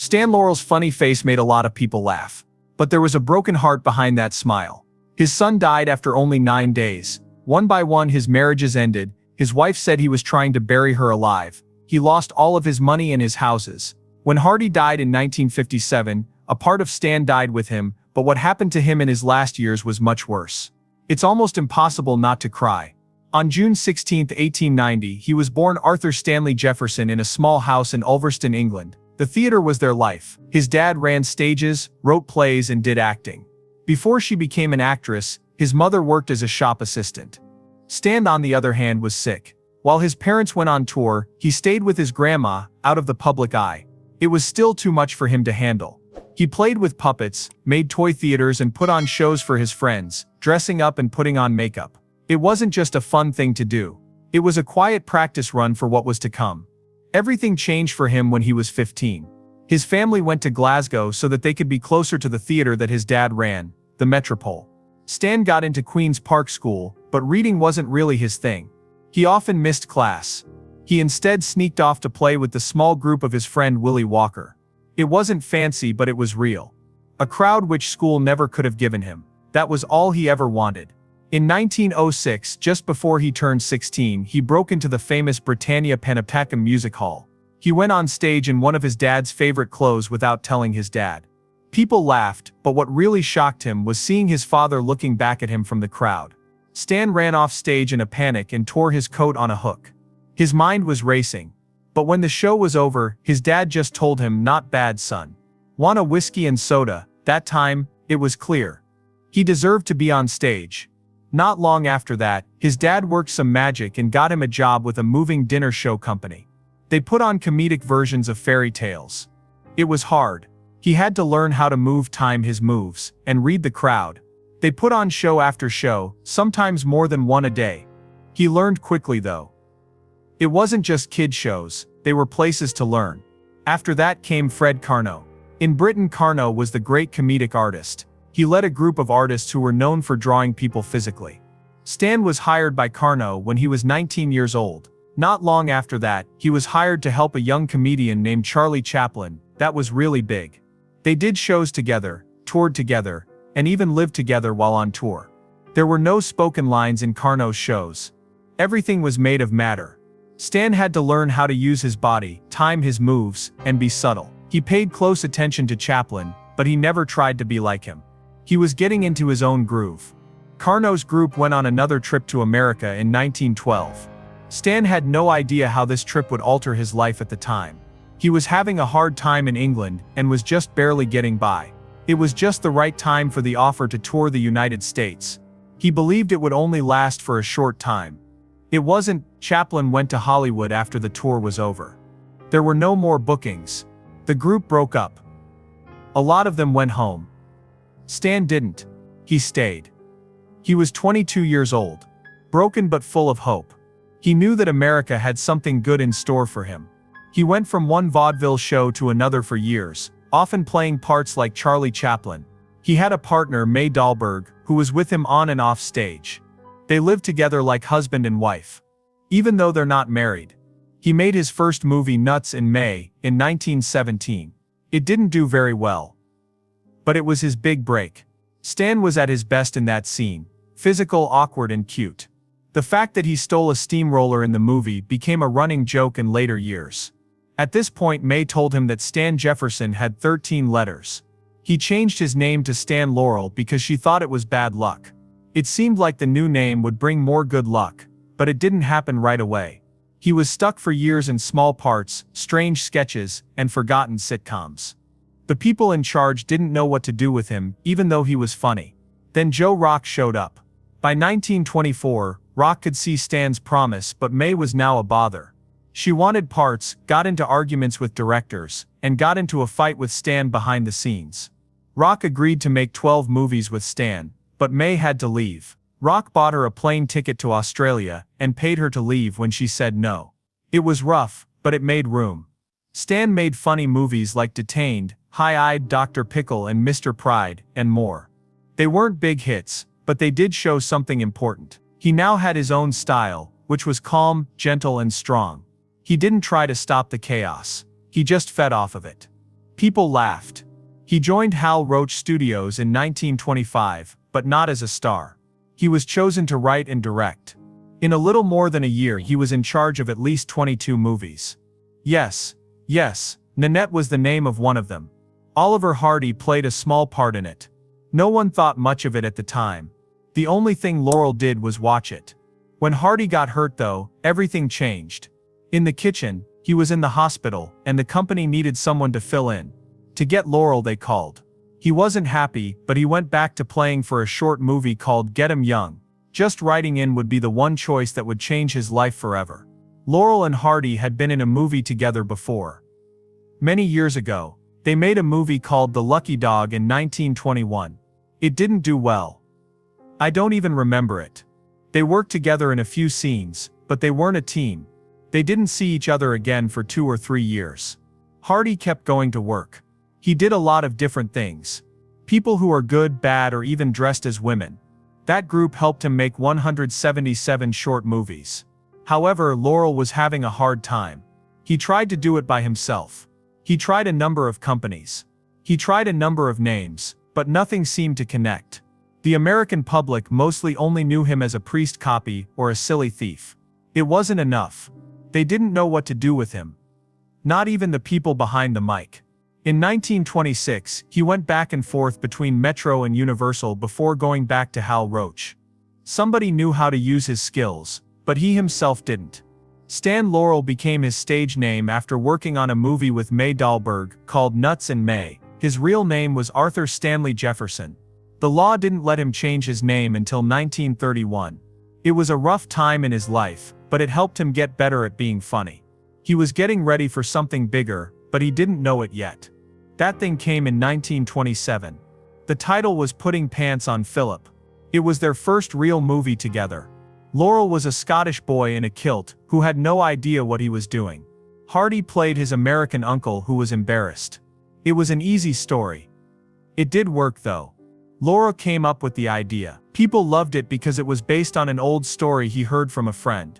Stan Laurel's funny face made a lot of people laugh. But there was a broken heart behind that smile. His son died after only 9 days. One by one his marriages ended. His wife said he was trying to bury her alive. He lost all of his money and his houses. When Hardy died in 1957, a part of Stan died with him, but what happened to him in his last years was much worse. It's almost impossible not to cry. On June 16, 1890, he was born Arthur Stanley Jefferson in a small house in Ulverston, England. The theater was their life. His dad ran stages, wrote plays, and did acting. Before she became an actress, his mother worked as a shop assistant. Stan, on the other hand, was sick. While his parents went on tour, he stayed with his grandma, out of the public eye. It was still too much for him to handle. He played with puppets, made toy theaters, and put on shows for his friends, dressing up and putting on makeup. It wasn't just a fun thing to do. It was a quiet practice run for what was to come. Everything changed for him when he was 15. His family went to Glasgow so that they could be closer to the theater that his dad ran, the Metropole. Stan got into Queen's Park School, but reading wasn't really his thing. He often missed class. He instead sneaked off to play with the small group of his friend Willie Walker. It wasn't fancy, but it was real. A crowd which school never could have given him. That was all he ever wanted. In 1906, just before he turned 16, he broke into the famous Britannia Panopticon Music Hall. He went on stage in one of his dad's favorite clothes without telling his dad. People laughed, but what really shocked him was seeing his father looking back at him from the crowd. Stan ran off stage in a panic and tore his coat on a hook. His mind was racing. But when the show was over, his dad just told him, "Not bad, son. Want a whiskey and soda?" That time, it was clear. He deserved to be on stage. Not long after that, his dad worked some magic and got him a job with a moving dinner show company. They put on comedic versions of fairy tales. It was hard. He had to learn how to time his moves, and read the crowd. They put on show after show, sometimes more than one a day. He learned quickly though. It wasn't just kid shows, they were places to learn. After that came Fred Carnot. In Britain, Carnot was the great comedic artist. He led a group of artists who were known for drawing people physically. Stan was hired by Carnot when he was 19 years old. Not long after that, he was hired to help a young comedian named Charlie Chaplin. That was really big. They did shows together, toured together, and even lived together while on tour. There were no spoken lines in Carnot's shows. Everything was made of matter. Stan had to learn how to use his body, time his moves, and be subtle. He paid close attention to Chaplin, but he never tried to be like him. He was getting into his own groove. Carnot's group went on another trip to America in 1912. Stan had no idea how this trip would alter his life at the time. He was having a hard time in England and was just barely getting by. It was just the right time for the offer to tour the United States. He believed it would only last for a short time. It wasn't. Chaplin went to Hollywood after the tour was over. There were no more bookings. The group broke up. A lot of them went home. Stan didn't. He stayed. He was 22 years old. Broken but full of hope. He knew that America had something good in store for him. He went from one vaudeville show to another for years, often playing parts like Charlie Chaplin. He had a partner, May Dahlberg, who was with him on and off stage. They lived together like husband and wife. Even though they're not married. He made his first movie, Nuts, in May, in 1917. It didn't do very well. But it was his big break. Stan was at his best in that scene. Physical, awkward, and cute. The fact that he stole a steamroller in the movie became a running joke in later years. At this point, May told him that Stan Jefferson had 13 letters. He changed his name to Stan Laurel because she thought it was bad luck. It seemed like the new name would bring more good luck, but it didn't happen right away. He was stuck for years in small parts, strange sketches, and forgotten sitcoms. The people in charge didn't know what to do with him, even though he was funny. Then Joe Rock showed up. By 1924, Rock could see Stan's promise, but May was now a bother. She wanted parts, got into arguments with directors, and got into a fight with Stan behind the scenes. Rock agreed to make 12 movies with Stan, but May had to leave. Rock bought her a plane ticket to Australia and paid her to leave when she said no. It was rough, but it made room. Stan made funny movies like Detained, High-Eyed Dr. Pickle, and Mr. Pride, and more. They weren't big hits, but they did show something important. He now had his own style, which was calm, gentle, and strong. He didn't try to stop the chaos. He just fed off of it. People laughed. He joined Hal Roach Studios in 1925, but not as a star. He was chosen to write and direct. In a little more than a year he was in charge of at least 22 movies. Yes, Nanette was the name of one of them. Oliver Hardy played a small part in it. No one thought much of it at the time. The only thing Laurel did was watch it. When Hardy got hurt though, everything changed. In the kitchen, he was in the hospital, and the company needed someone to fill in. To get Laurel they called. He wasn't happy, but he went back to playing for a short movie called Get 'Em Young. Just writing in would be the one choice that would change his life forever. Laurel and Hardy had been in a movie together before. Many years ago, they made a movie called The Lucky Dog in 1921. It didn't do well. I don't even remember it. They worked together in a few scenes, but they weren't a team. They didn't see each other again for 2 or 3 years. Hardy kept going to work. He did a lot of different things. People who are good, bad, or even dressed as women. That group helped him make 177 short movies. However, Laurel was having a hard time. He tried to do it by himself. He tried a number of companies. He tried a number of names, but nothing seemed to connect. The American public mostly only knew him as a priest copy or a silly thief. It wasn't enough. They didn't know what to do with him. Not even the people behind the mic. In 1926, he went back and forth between Metro and Universal before going back to Hal Roach. Somebody knew how to use his skills, but he himself didn't. Stan Laurel became his stage name after working on a movie with May Dahlberg called Nuts and May. His real name was Arthur Stanley Jefferson. The law didn't let him change his name until 1931. It was a rough time in his life, but it helped him get better at being funny. He was getting ready for something bigger, but he didn't know it yet. That thing came in 1927. The title was Putting Pants on Philip. It was their first real movie together. Laurel was a Scottish boy in a kilt who had no idea what he was doing. Hardy played his American uncle who was embarrassed. It was an easy story. It did work though. Laurel came up with the idea. People loved it because it was based on an old story he heard from a friend.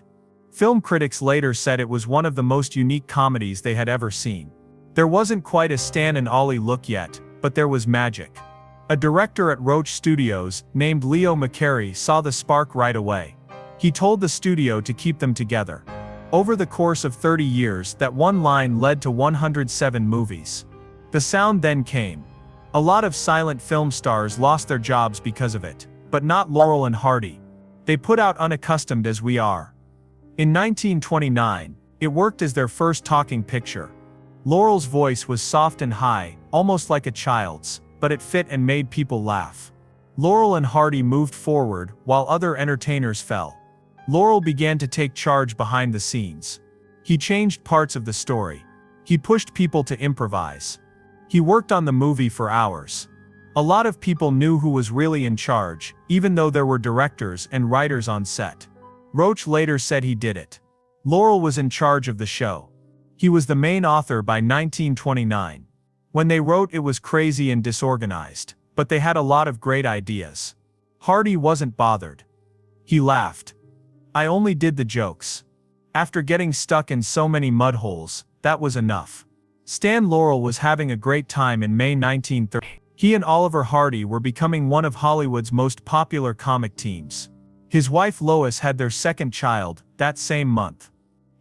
Film critics later said it was one of the most unique comedies they had ever seen. There wasn't quite a Stan and Ollie look yet, but there was magic. A director at Roach Studios, named Leo McCarey, saw the spark right away. He told the studio to keep them together. Over the course of 30 years, that one line led to 107 movies. The sound then came. A lot of silent film stars lost their jobs because of it, but not Laurel and Hardy. They put out Unaccustomed as We Are. In 1929, it worked as their first talking picture. Laurel's voice was soft and high, almost like a child's, but it fit and made people laugh. Laurel and Hardy moved forward, while other entertainers fell. Laurel began to take charge behind the scenes. He changed parts of the story. He pushed people to improvise. He worked on the movie for hours. A lot of people knew who was really in charge, even though there were directors and writers on set. Roach later said he did it. Laurel was in charge of the show. He was the main author by 1929. When they wrote, it was crazy and disorganized, but they had a lot of great ideas. Hardy wasn't bothered. He laughed. I only did the jokes. After getting stuck in so many mud holes, that was enough. Stan Laurel was having a great time in May 1930. He and Oliver Hardy were becoming one of Hollywood's most popular comic teams. His wife Lois had their second child that same month.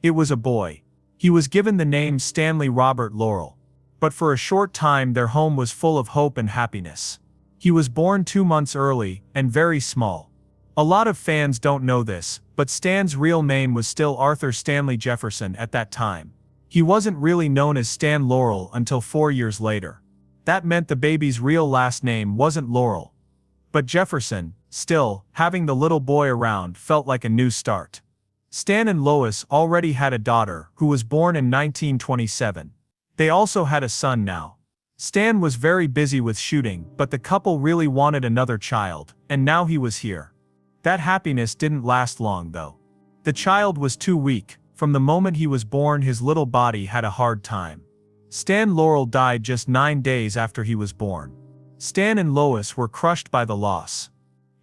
It was a boy. He was given the name Stanley Robert Laurel. But for a short time their home was full of hope and happiness. He was born 2 months early and very small. A lot of fans don't know this, but Stan's real name was still Arthur Stanley Jefferson at that time. He wasn't really known as Stan Laurel until 4 years later. That meant the baby's real last name wasn't Laurel, but Jefferson. Still, having the little boy around felt like a new start. Stan and Lois already had a daughter who was born in 1927. They also had a son now. Stan was very busy with shooting, but the couple really wanted another child, and now he was here. That happiness didn't last long though. The child was too weak. From the moment he was born, his little body had a hard time. Stan Laurel died just 9 days after he was born. Stan and Lois were crushed by the loss.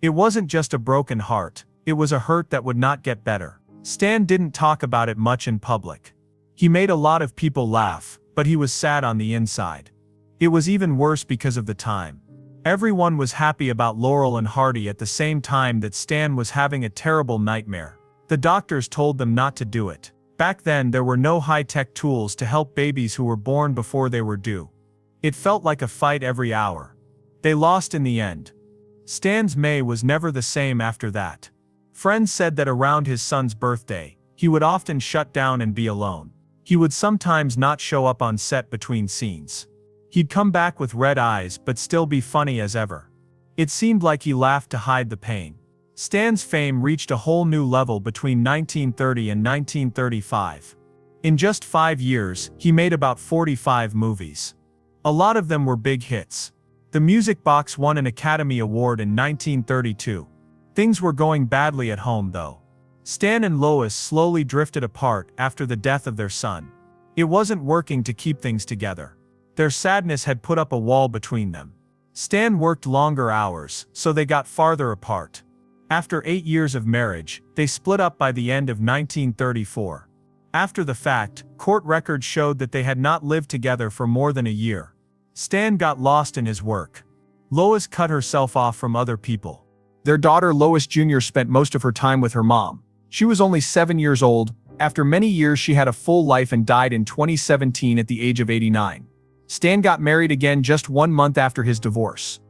It wasn't just a broken heart, it was a hurt that would not get better. Stan didn't talk about it much in public. He made a lot of people laugh, but he was sad on the inside. It was even worse because of the time. Everyone was happy about Laurel and Hardy at the same time that Stan was having a terrible nightmare. The doctors told them not to do it. Back then there were no high-tech tools to help babies who were born before they were due. It felt like a fight every hour. They lost in the end. Stan's May was never the same after that. Friends said that around his son's birthday, he would often shut down and be alone. He would sometimes not show up on set between scenes. He'd come back with red eyes but still be funny as ever. It seemed like he laughed to hide the pain. Stan's fame reached a whole new level between 1930 and 1935. In just 5 years, he made about 45 movies. A lot of them were big hits. The Music Box won an Academy Award in 1932. Things were going badly at home though. Stan and Lois slowly drifted apart after the death of their son. It wasn't working to keep things together. Their sadness had put up a wall between them. Stan worked longer hours, so they got farther apart. After 8 years of marriage, they split up by the end of 1934. After the fact, court records showed that they had not lived together for more than a year. Stan got lost in his work. Lois cut herself off from other people. Their daughter Lois Jr. spent most of her time with her mom. She was only 7 years old. After many years she had a full life and died in 2017 at the age of 89. Stan got married again just 1 month after his divorce.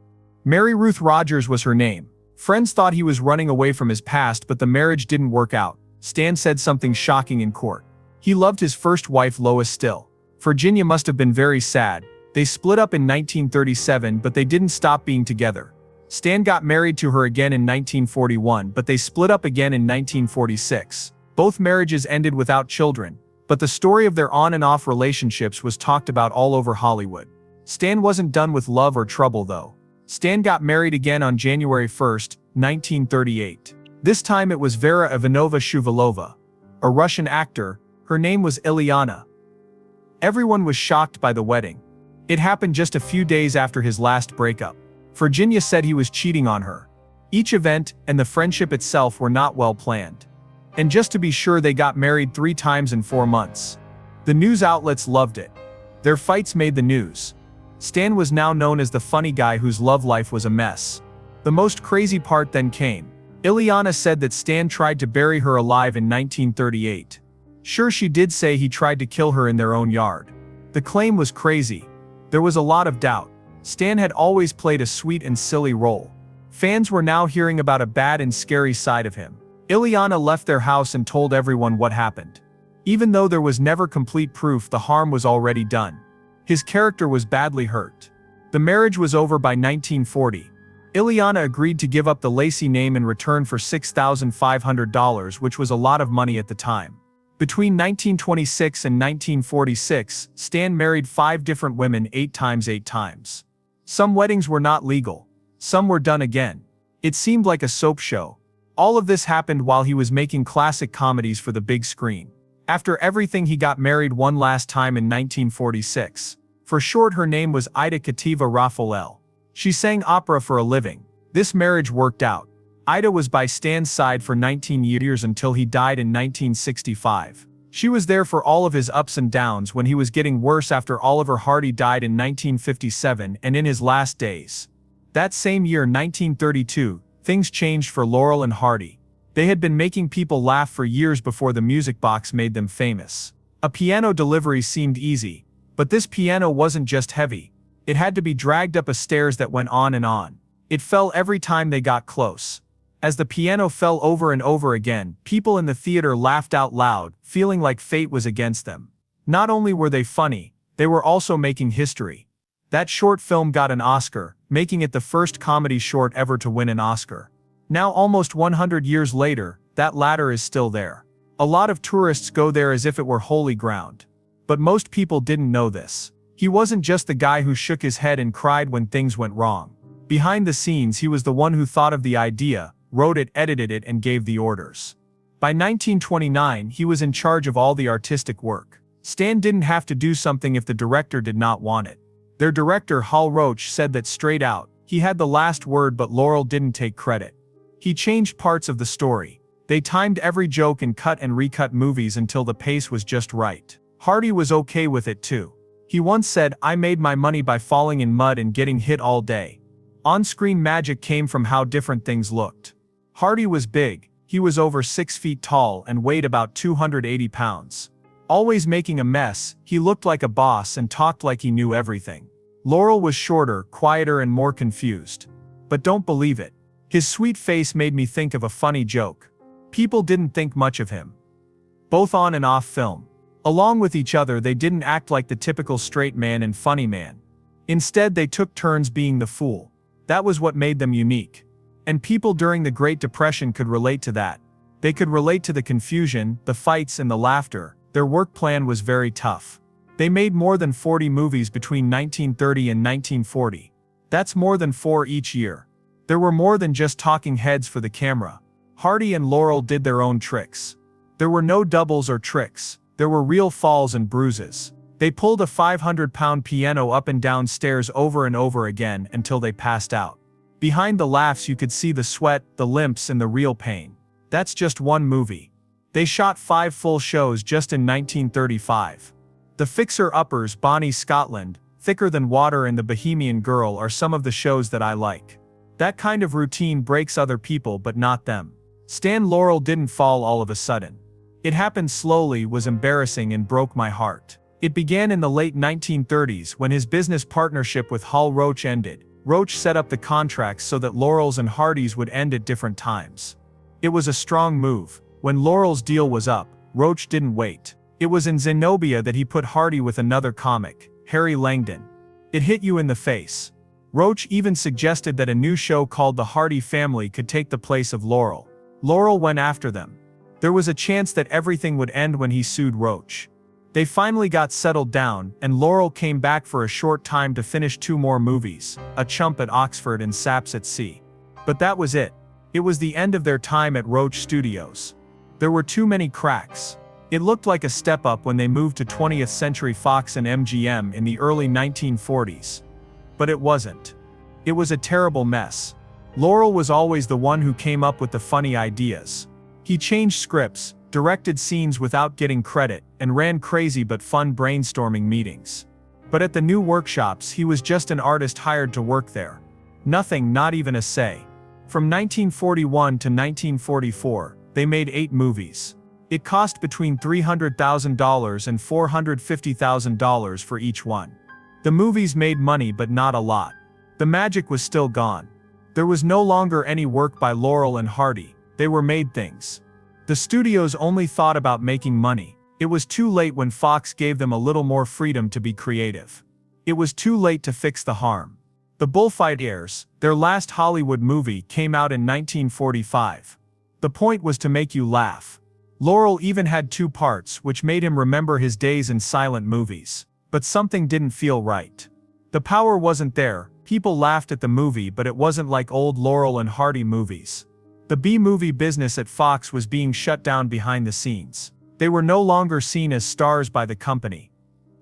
Mary Ruth Rogers was her name. Friends thought he was running away from his past, but the marriage didn't work out. Stan said something shocking in court. He loved his first wife Lois still. Virginia must have been very sad. They split up in 1937, but they didn't stop being together. Stan got married to her again in 1941, but they split up again in 1946. Both marriages ended without children, but the story of their on and off relationships was talked about all over Hollywood. Stan wasn't done with love or trouble though. Stan got married again on January 1, 1938. This time it was Vera Ivanova Shuvalova, a Russian actor. Her name was Ilyana. Everyone was shocked by the wedding. It happened just a few days after his last breakup. Virginia said he was cheating on her. Each event and the friendship itself were not well planned. And just to be sure, they got married 3 times in 4 months. The news outlets loved it. Their fights made the news. Stan was now known as the funny guy whose love life was a mess. The most crazy part then came. Ilyana said that Stan tried to bury her alive in 1938. Sure, she did say he tried to kill her in their own yard. The claim was crazy. There was a lot of doubt. Stan had always played a sweet and silly role. Fans were now hearing about a bad and scary side of him. Ilyana left their house and told everyone what happened. Even though there was never complete proof, the harm was already done. His character was badly hurt. The marriage was over by 1940. Ilyana agreed to give up the Lacey name in return for $6,500, which was a lot of money at the time. Between 1926 and 1946, Stan married 5 different women 8 times. Some weddings were not legal. Some were done again. It seemed like a soap show. All of this happened while he was making classic comedies for the big screen. After everything, he got married one last time in 1946. For short, her name was Ida Kativa Raphael. She sang opera for a living. This marriage worked out. Ida was by Stan's side for 19 years until he died in 1965. She was there for all of his ups and downs when he was getting worse after Oliver Hardy died in 1957 and in his last days. That same year, 1932, things changed for Laurel and Hardy. They had been making people laugh for years before the Music Box made them famous. A piano delivery seemed easy, but this piano wasn't just heavy. It had to be dragged up a stairs that went on and on. It fell every time they got close. As the piano fell over and over again, people in the theater laughed out loud, feeling like fate was against them. Not only were they funny, they were also making history. That short film got an Oscar, making it the first comedy short ever to win an Oscar. Now, almost 100 years later, that ladder is still there. A lot of tourists go there as if it were holy ground. But most people didn't know this. He wasn't just the guy who shook his head and cried when things went wrong. Behind the scenes, he was the one who thought of the idea, wrote it, edited it, and gave the orders. By 1929, he was in charge of all the artistic work. Stan didn't have to do something if the director did not want it. Their director, Hal Roach, said that straight out. He had the last word, but Laurel didn't take credit. He changed parts of the story. They timed every joke and cut and recut movies until the pace was just right. Hardy was okay with it too. He He once said, "I made my money by falling in mud and getting hit all day." On-screen magic came from how different things looked. Hardy was big. He was over 6 feet tall and weighed about 280 pounds. Always making a mess, he looked like a boss and talked like he knew everything. Laurel was shorter, quieter and more confused. But don't believe it. His sweet face made me think of a funny joke. People didn't think much of him. Both on and off film. Along with each other, they didn't act like the typical straight man and funny man. Instead, they took turns being the fool. That was what made them unique. And people during the Great Depression could relate to that. They could relate to the confusion, the fights and the laughter. Their work plan was very tough. They made more than 40 movies between 1930 and 1940. That's more than 4 each year. There were more than just talking heads for the camera. Hardy and Laurel did their own tricks. There were no doubles or tricks. There were real falls and bruises. They pulled a 500-pound piano up and down stairs over and over again until they passed out. Behind the laughs you could see the sweat, the limps and the real pain. That's just one movie. They shot 5 full shows just in 1935. The Fixer-Uppers, Bonnie Scotland, Thicker Than Water and The Bohemian Girl are some of the shows that I like. That kind of routine breaks other people but not them. Stan Laurel didn't fall all of a sudden. It happened slowly, was embarrassing and broke my heart. It began in the late 1930s when his business partnership with Hal Roach ended. Roach set up the contracts so that Laurel's and Hardy's would end at different times. It was a strong move. When Laurel's deal was up, Roach didn't wait. It was in Zenobia that he put Hardy with another comic, Harry Langdon. It hit you in the face. Roach even suggested that a new show called The Hardy Family could take the place of Laurel. Laurel went after them. There was a chance that everything would end when he sued Roach. They finally got settled down, and Laurel came back for a short time to finish 2 more movies, A Chump at Oxford and Saps at Sea. But that was it. It was the end of their time at Roach Studios. There were too many cracks. It looked like a step up when they moved to 20th Century Fox and MGM in the early 1940s. But it wasn't. It was a terrible mess. Laurel was always the one who came up with the funny ideas. He changed scripts, directed scenes without getting credit, and ran crazy but fun brainstorming meetings. But at the new workshops, he was just an artist hired to work there. Nothing, not even a say. From 1941 to 1944, they made 8 movies. It cost between $300,000 and $450,000 for each one. The movies made money but not a lot. The magic was still gone. There was no longer any work by Laurel and Hardy. They were made things. The studios only thought about making money. It was too late when Fox gave them a little more freedom to be creative. It was too late to fix the harm. The Bullfight Heirs, their last Hollywood movie, came out in 1945. The point was to make you laugh. Laurel even had 2 parts, which made him remember his days in silent movies. But something didn't feel right. The power wasn't there. People laughed at the movie, but it wasn't like old Laurel and Hardy movies. The B-movie business at Fox was being shut down behind the scenes. They were no longer seen as stars by the company.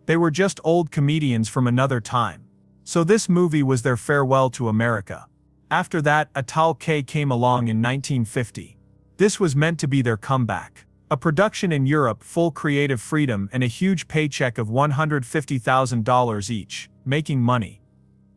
They were just old comedians from another time. So this movie was their farewell to America. After that, A Tall K came along in 1950. This was meant to be their comeback. A production in Europe, full creative freedom and a huge paycheck of $150,000 each, making money.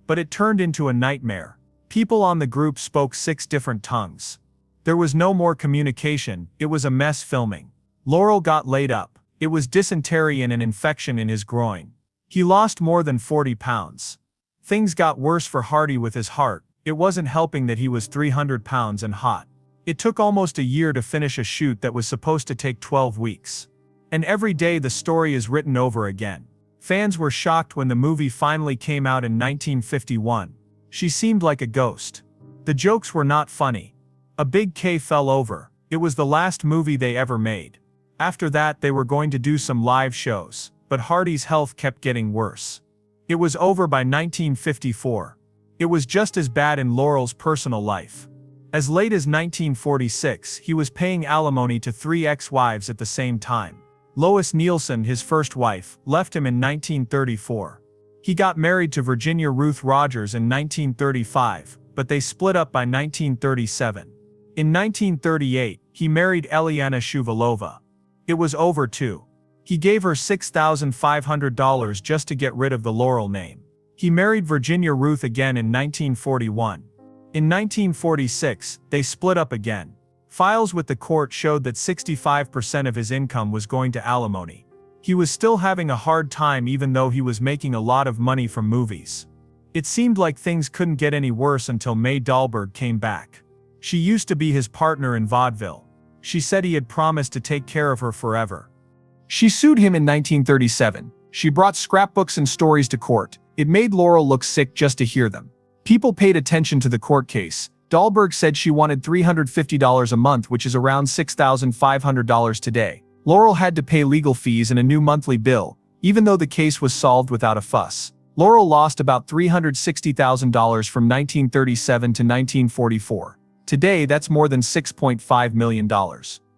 But it turned into a nightmare. People on the group spoke 6 different tongues. There was no more communication, it was a mess filming. Laurel got laid up. It was dysentery and an infection in his groin. He lost more than 40 pounds. Things got worse for Hardy with his heart. It wasn't helping that he was 300 pounds and hot. It took almost a year to finish a shoot that was supposed to take 12 weeks. And every day the story is written over again. Fans were shocked when the movie finally came out in 1951. She seemed like a ghost. The jokes were not funny. A big K fell over. It was the last movie they ever made. After that they were going to do some live shows, but Hardy's health kept getting worse. It was over by 1954. It was just as bad in Laurel's personal life. As late as 1946, he was paying alimony to 3 ex-wives at the same time. Lois Nielsen, his first wife, left him in 1934. He got married to Virginia Ruth Rogers in 1935, but they split up by 1937. In 1938, he married Eliana Shuvalova. It was over too. He gave her $6,500 just to get rid of the Laurel name. He married Virginia Ruth again in 1941. In 1946, they split up again. Files with the court showed that 65% of his income was going to alimony. He was still having a hard time even though he was making a lot of money from movies. It seemed like things couldn't get any worse until May Dahlberg came back. She used to be his partner in vaudeville. She said he had promised to take care of her forever. She sued him in 1937. She brought scrapbooks and stories to court. It made Laurel look sick just to hear them. People paid attention to the court case. Dahlberg said she wanted $350 a month, which is around $6,500 today. Laurel had to pay legal fees and a new monthly bill, even though the case was solved without a fuss. Laurel lost about $360,000 from 1937 to 1944. Today, that's more than $6.5 million.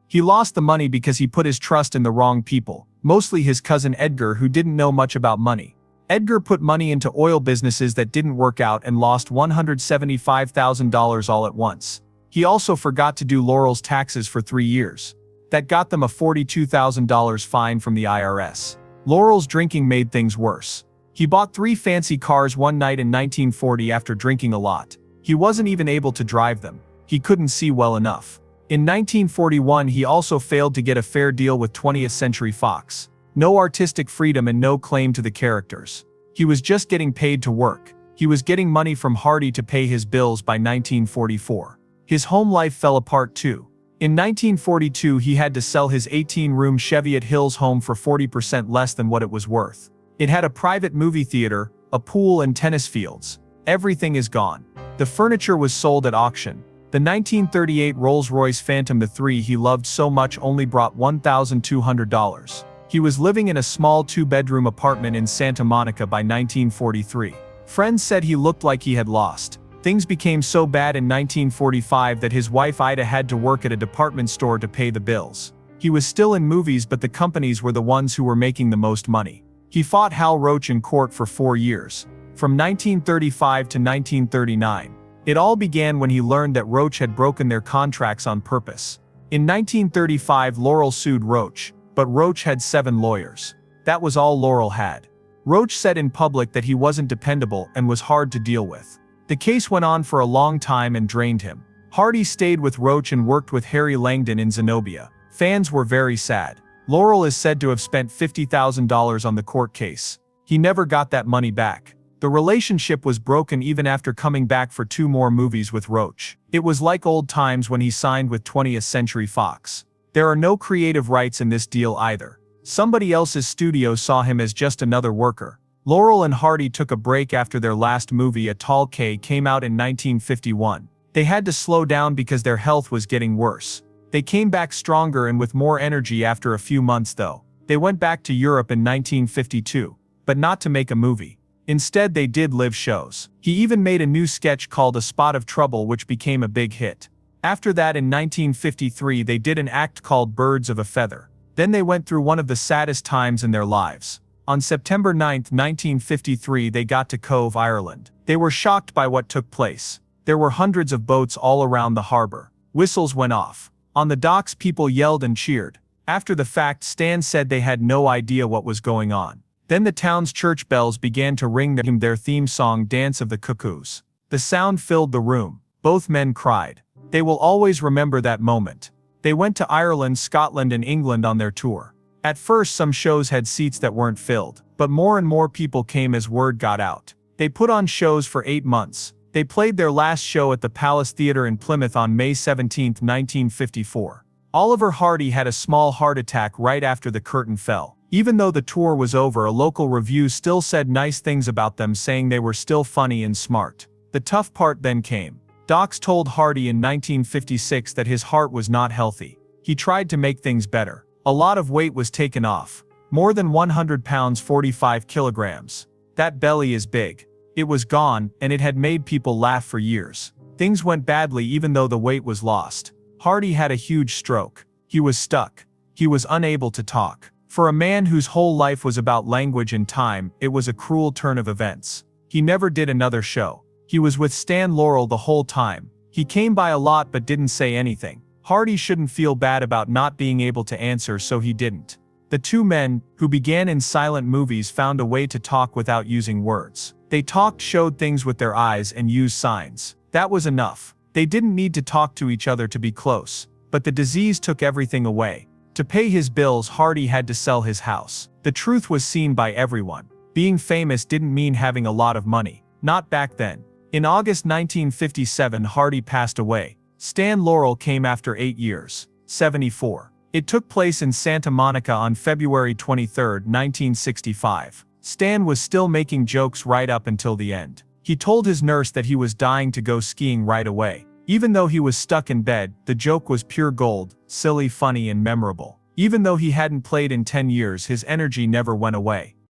He lost the money because he put his trust in the wrong people, mostly his cousin Edgar, who didn't know much about money. Edgar put money into oil businesses that didn't work out and lost $175,000 all at once. He also forgot to do Laurel's taxes for 3 years. That got them a $42,000 fine from the IRS. Laurel's drinking made things worse. He bought 3 fancy cars one night in 1940 after drinking a lot. He wasn't even able to drive them. He couldn't see well enough. In 1941, he also failed to get a fair deal with 20th Century Fox. No artistic freedom and no claim to the characters. He was just getting paid to work. He was getting money from Hardy to pay his bills by 1944. His home life fell apart too. In 1942, he had to sell his 18-room Cheviot Hills home for 40% less than what it was worth. It had a private movie theater, a pool and tennis fields. Everything is gone. The furniture was sold at auction. The 1938 Rolls-Royce Phantom III he loved so much only brought $1,200. He was living in a small 2-bedroom apartment in Santa Monica by 1943. Friends said he looked like he had lost. Things became so bad in 1945 that his wife Ida had to work at a department store to pay the bills. He was still in movies, but the companies were the ones who were making the most money. He fought Hal Roach in court for 4 years, from 1935 to 1939. It all began when he learned that Roach had broken their contracts on purpose. In 1935, Laurel sued Roach, but Roach had 7 lawyers. That was all Laurel had. Roach said in public that he wasn't dependable and was hard to deal with. The case went on for a long time and drained him. Hardy stayed with Roach and worked with Harry Langdon in Zenobia. Fans were very sad. Laurel is said to have spent $50,000 on the court case. He never got that money back. The relationship was broken even after coming back for 2 more movies with Roach. It was like old times when he signed with 20th Century Fox. There are no creative rights in this deal either. Somebody else's studio saw him as just another worker. Laurel and Hardy took a break after their last movie, A Tall K, came out in 1951. They had to slow down because their health was getting worse. They came back stronger and with more energy after a few months though. They went back to Europe in 1952, but not to make a movie. Instead, they did live shows. He even made a new sketch called A Spot of Trouble, which became a big hit. After that, in 1953, they did an act called Birds of a Feather. Then they went through one of the saddest times in their lives. On September 9, 1953, they got to Cove, Ireland. They were shocked by what took place. There were hundreds of boats all around the harbor. Whistles went off. On the docks, people yelled and cheered. After the fact, Stan said they had no idea what was going on. Then the town's church bells began to ring their theme song, Dance of the Cuckoos. The sound filled the room. Both men cried. They will always remember that moment. They went to Ireland, Scotland, and England on their tour. At first, some shows had seats that weren't filled, but more and more people came as word got out. They put on shows for 8 months. They played their last show at the Palace Theatre in Plymouth on May 17, 1954. Oliver Hardy had a small heart attack right after the curtain fell. Even though the tour was over, a local review still said nice things about them, saying they were still funny and smart. The tough part then came. Docs told Hardy in 1956 that his heart was not healthy. He tried to make things better. A lot of weight was taken off. More than 100 pounds, 45 kilograms. That belly is big. It was gone, and it had made people laugh for years. Things went badly even though the weight was lost. Hardy had a huge stroke. He was stuck. He was unable to talk. For a man whose whole life was about language and time, it was a cruel turn of events. He never did another show. He was with Stan Laurel the whole time. He came by a lot but didn't say anything. Hardy shouldn't feel bad about not being able to answer, so he didn't. The two men, who began in silent movies, found a way to talk without using words. They talked, showed things with their eyes, and used signs. That was enough. They didn't need to talk to each other to be close. But the disease took everything away. To pay his bills, Hardy had to sell his house. The truth was seen by everyone. Being famous didn't mean having a lot of money. Not back then. In August 1957, Hardy passed away. Stan Laurel came after 8 years. 74. It took place in Santa Monica on February 23, 1965. Stan was still making jokes right up until the end. He told his nurse that he was dying to go skiing right away. Even though he was stuck in bed, the joke was pure gold, silly, funny, and memorable. Even though he hadn't played in 10 years, his energy never went away.